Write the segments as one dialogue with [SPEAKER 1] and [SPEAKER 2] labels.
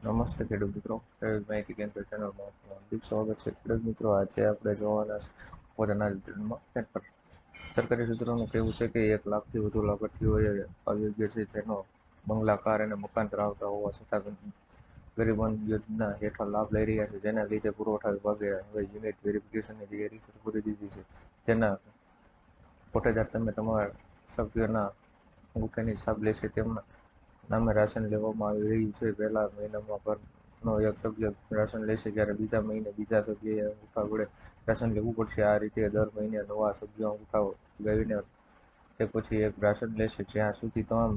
[SPEAKER 1] નમસ્તે ખેડૂત મિત્રો, ખેડૂત માહિતી કેન્દ્ર ચેનલમાં આપનું હાર્દિક સ્વાગત છે. ખેડૂત મિત્રો, આજે આપણે જોવાના પોતાના વિતરણમાં ફેરફાર. સરકારી સૂત્રોનું કહેવું છે કે 1 લાખથી વધુ લાભાર્થીઓએ અયોગ્ય છે જેનો બંગલા, કાર અને મકાન ધરાવતા હોવા છતાં ગરીબન યોજના હેઠળ લાભ લઈ રહ્યા છે, જેના લીધે પુરવઠા વિભાગે હવે યુનિટ વેરિફિકેશનની તૈયારી શરૂ કરી દીધી છે. જેના પોટેદાર તમે તમારા સભ્યોના અંગૂઠાની છાપ લેશે તેમના નામે રાશન લેવામાં આવી રહ્યું છે. પહેલા મહિનામાં ઘરનો એક સભ્ય રાશન લેશે, જ્યારે બીજા મહિને બીજા સભ્યએ અંગૂઠા વડે રાશન લેવું પડશે. આ રીતે દર મહિને નવા સભ્યો અંગૂઠા લગાવીને એક પછી એક રાશન લેશે. જ્યાં સુધી તમામ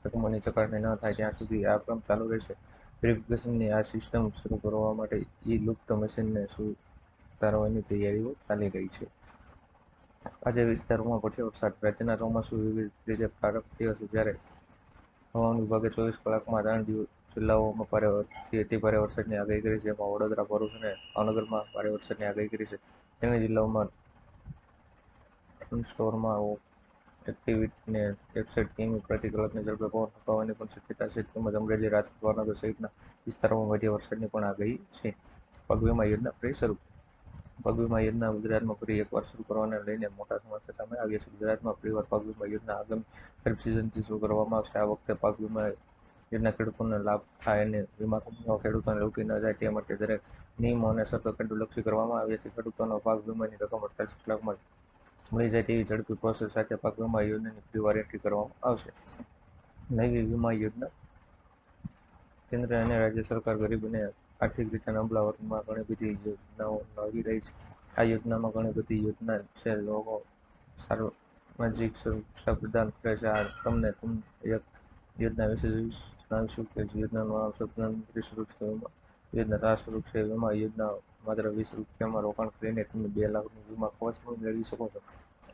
[SPEAKER 1] રકમોની ચકાસણી ન થાય ત્યાં સુધી આ ક્રમ ચાલુ રહેશે. વેરિફિકેશનની આ સિસ્ટમ શરૂ કરવા માટે ઈ-લુપ્ત મશીનને સુધારવાની તૈયારીઓ ચાલી રહી છે. આજે વિસ્તારમાં પડશે વરસાદ. રાજ્યના ચોમાસું વિવિધ રીતે પ્રારંભ થયો છે, જ્યારે હવામાન વિભાગે 24 કલાકમાં 3 જિલ્લાઓમાં ભારેથી અતિભારે વરસાદની આગાહી કરી છે. જેમાં વડોદરા, ભરૂચ અને ભાવનગરમાં ભારે વરસાદની આગાહી કરી છે. તેમણે જિલ્લાઓમાં થંડરસ્ટોર્મમાં એક્ટિવિટીને 61 કિમી પ્રતિ કલાકની ઝડપે પવન ફૂંકાવાની પણ શક્યતા છે. તેમજ અમરેલી, રાજકોટ, ભાવનગર સહિતના વિસ્તારોમાં ભારે વરસાદની પણ આગાહી છે. પાક વીમા યોજના ફરી શરૂ. પાક વીમા યોજના ગુજરાતમાં ફરી એકવાર શરૂ કરવાને લઈને મોટા સમાચાર સામે આવ્યા છે. ગુજરાતમાં ફરીવાર પાક વીમા યોજના આગામી ખરીફ સિઝનથી શરૂ કરવામાં આવશે. આ વખતે પાક વીમા યોજના ખેડૂતોને લાભ થાય અને વીમા કંપનીઓ ખેડૂતોને લૂંટી ન જાય તે માટે દરેક નિયમો અને શરતો ખેડૂતલક્ષી કરવામાં આવ્યા છે. ખેડૂતોનો પાક વીમાની રકમ 48 કલાકમાં મળી જાય તેવી ઝડપી પ્રોસેસ સાથે પાક વીમા યોજનાની ફરીવાર એન્ટ્રી કરવામાં આવશે. નવી વીમા યોજના. કેન્દ્ર અને રાજ્ય સરકાર ગરીબ અને આર્થિક રીતે નબળા વર્ગમાં ઘણી બધી યોજનાઓ લાવી રહી છે. આ યોજનામાં ઘણી બધી યોજના છે. લોકો સામાજિક સુરક્ષા પ્રદાન કરે છે. તમને એક યોજના વિશે જણાવીશું કે યોજનાનું નામ છે પ્રધાનમંત્રી સુરક્ષા વીમા યોજના. આ સુરક્ષા વીમા યોજના માત્ર 20 રૂપિયામાં રોકાણ કરીને તમે 2 લાખનું વીમા કવચ પણ મેળવી શકો છો.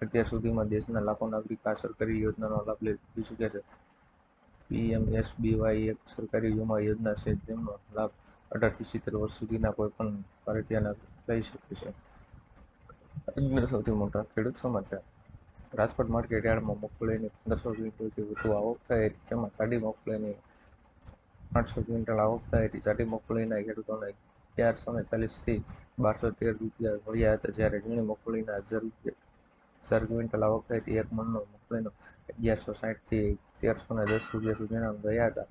[SPEAKER 1] અત્યાર સુધીમાં દેશના લાખો નાગરિક આ સરકારી યોજનાનો લાભ લઈ ચૂક્યા છે. પીએમએસબીવાય એક સરકારી વીમા યોજના છે જેનો લાભ 18 થી 70 વર્ષ સુધીના કોઈપણ ભારતીય નાગરિક લઈ શકે છે. આજના સૌથી મોટા ખેડૂત સમાચાર. રાજકોટ માર્કેટ યાર્ડમાં મગફળીની 1500 ક્વિન્ટલથી વધુ આવક થઈ હતી, જેમાં જાડી મગફળીની 800 ક્વિન્ટલ આવક થઈ હતી. જાડી મગફળીના ખેડૂતોને 1140 થી 1213 રૂપિયા મળ્યા હતા, જ્યારે ઝીણી મગફળીના 1000 ક્વિન્ટલ આવક થઈ હતી. એક મણનો મગફળીનો 1160 થી 1310 રૂપિયા સુધીના ગયા હતા.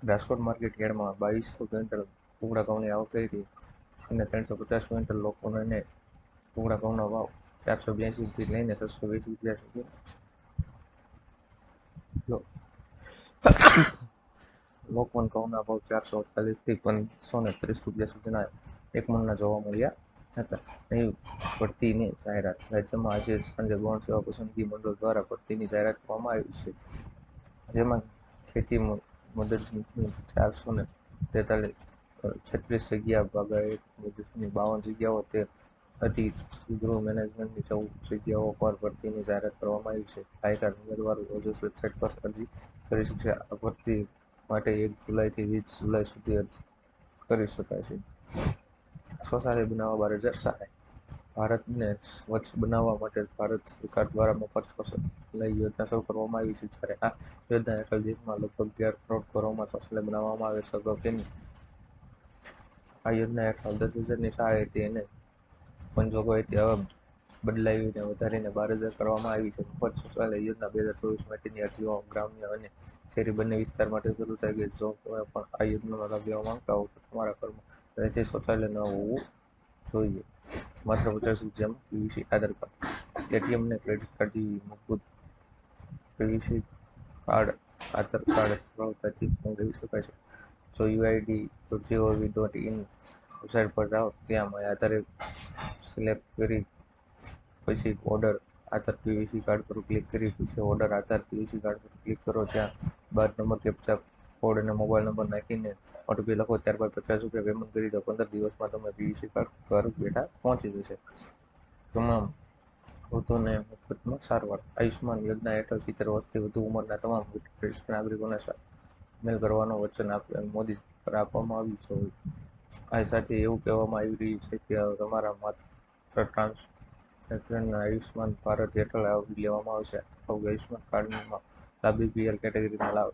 [SPEAKER 1] રાજકોટ માર્કેટ યાર્ડમાં 2200 ક્વિન્ટલ કુકડા ઘઉંની આવક થઈ હતી અને 350 ક્વિન્ટલ લોકોને કુકડા ઘઉંનો ભાવ 482 થી લઈને 620 રૂપિયા સુધી લોકવન ઘઉંના ભાવ 448 થી 530 રૂપિયા સુધીના એક મણના જોવા મળ્યા હતા. નવી ભરતીની જાહેરાત. રાજ્યમાં આજે સાંજે ગૌણ સેવા પસંદગી મંડળ દ્વારા ભરતીની જાહેરાત કરવામાં આવી છે, જેમાં ખેતી મદદનીશની 446 જગ્યા, બાગાયત મદદનીશની 52 જગ્યાઓ હતી. ગૃહ મેનેજમેન્ટની 14 જગ્યાઓ પર ભરતીની જાહેરાત કરવામાં આવી છે. લાયકાત ઉમેદવારો ઓજસ વેબસાઇટ પર અરજી કરી શકશે. આ ભરતી માટે 1 જુલાઈથી 20 જુલાઈ સુધી અરજી કરી શકાય છે. શૌચાલય બનાવવા 12,000 સહાય. ભારતને સ્વચ્છ બનાવવા માટે ભારત સરકાર દ્વારા મફત શૌચાલય યોજના શરૂ કરવામાં આવી છે, જ્યારે આ યોજના હેઠળ દેશમાં લગભગ 11 કરોડ ઘરોમાં શૌચાલય બનાવવામાં આવે છે. અગાઉ આ યોજના હેઠળ 10,000ની સહાય હતી અને પણ જોગવાઈ હતી હવે બદલાવીને વધારીને 12,000 કરવામાં આવી છે. મફત શૌચાલય યોજના 2024 માટેની અરજીઓ ગ્રામ્ય અને શહેરી બંને વિસ્તાર માટે શરૂ થઈ ગઈ છે. જો તમે પણ આ યોજનાનો લાભ લેવા માંગતા હો તો તમારા ઘરમાં રહેશે શૌચાલય ન હોવું જોઈએ. માત્ર 50 રૂપિયામાં પીવીસી આધાર કાર્ડ. એટીએમ અને ક્રેડિટ કાર્ડ જેવી મૂળભૂત પીવીસી કાર્ડ આધાર કાર્ડ સરળતાથી મંગાવી શકાય છે. જો uid.gov.in વેબસાઇટ પર જાઓ, ત્યાં માય આધાર એપ સિલેક્ટ કરી પછી ઓર્ડર આધાર પીવીસી કાર્ડ પર ક્લિક કરી પછી ઓર્ડર આધાર પીવીસી કાર્ડ પર ક્લિક કરો. ત્યારબાદ નંબર, કેપ્ચા કોડ અને મોબાઈલ નંબર નાખીને ઓટીપી લખો. ત્યારબાદ 50 રૂપિયા પેમેન્ટ કરી દો. 15 દિવસમાં તમે પીવીસી કાર્ડ ઘર બેઠા પહોંચી જશે. તમામ વૃદ્ધોને મફતમાં સારવાર. આયુષ્માન યોજના હેઠળ 70 વર્ષથી વધુ ઉંમરના તમામ વરિષ્ઠ નાગરિકોને સામેલ કરવાનું વચન મોદી દ્વારા આપવામાં આવ્યું છે. આ સાથે એવું કહેવામાં આવી રહ્યું છે કે હવે તમારા માત્ર ટ્રાન્સપ્લાન્ટેશનને આયુષ્માન ભારત હેઠળ આવરી લેવામાં આવશે. અગાઉ આયુષ્માન કાર્ડમાં લાભ બીપીએલ કેટેગરીના લાભ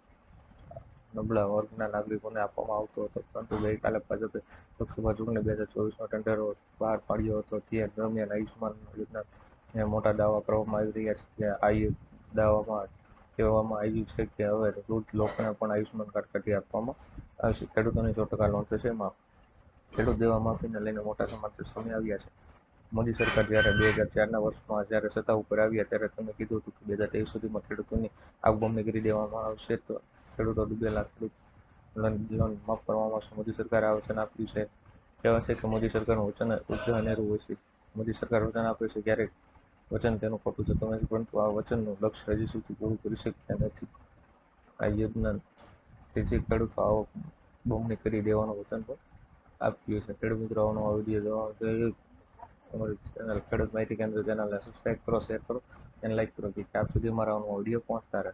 [SPEAKER 1] નબળા વર્ગના નાગરિકોને આપવામાં આવતો હતો, પરંતુ ગઈકાલે ભાજપે લોકસભા ચૂંટણી 2024નો ઢંઢેરો બહાર પાડ્યો હતો. તે દરમિયાન આયુષ્માન યોજના મોટા દાવા કરવામાં આવી રહ્યા છે. આ દાવામાં કહેવામાં આવ્યું છે કે હવે વૃદ્ધ લોકોને પણ આયુષ્માન કાર્ડ કાઢી આપવામાં આવશે. ખેડૂતોની 100% લોન થશે માફ. ખેડૂત દેવા માફીને લઈને મોટા સમાચાર સામે આવ્યા છે. મોદી સરકાર જ્યારે 2004ના વર્ષમાં જ્યારે સત્તા ઉપર આવ્યા ત્યારે તમે કીધું હતું કે 2023 સુધીમાં ખેડૂતોની આગ બમણી કરી દેવામાં આવશે, તો ખેડૂતો ડૂબેલા ખેડૂત લોન માફ કરવામાં આવશે. મોદી સરકારે આ વચન આપ્યું છે. કહેવાય છે કે મોદી સરકારનું વચન ઉચ્ચ અનેરું હોય છે. મોદી સરકાર વચન આપે છે ક્યારેક વચન તેનું ખોટું જતું નથી, પરંતુ આ વચનનું લક્ષ્ય હજી સુધી પૂરું કરી શક્યા નથી. આ યોજનાથી જે ખેડૂતો આવક બમણી કરી દેવાનું વચન પણ આપ્યું છે. ખેડૂત મિત્રો, આવવાનો વિડીયો જોવા જોઈએ અમારી ચેનલ ખેડૂત માહિતી કેન્દ્ર ચેનલને સબસ્ક્રાઈબ કરો, શેર કરો અને લાઈક કરો, કે આપ સુધી મારા વિડીયો પહોંચતા રહે.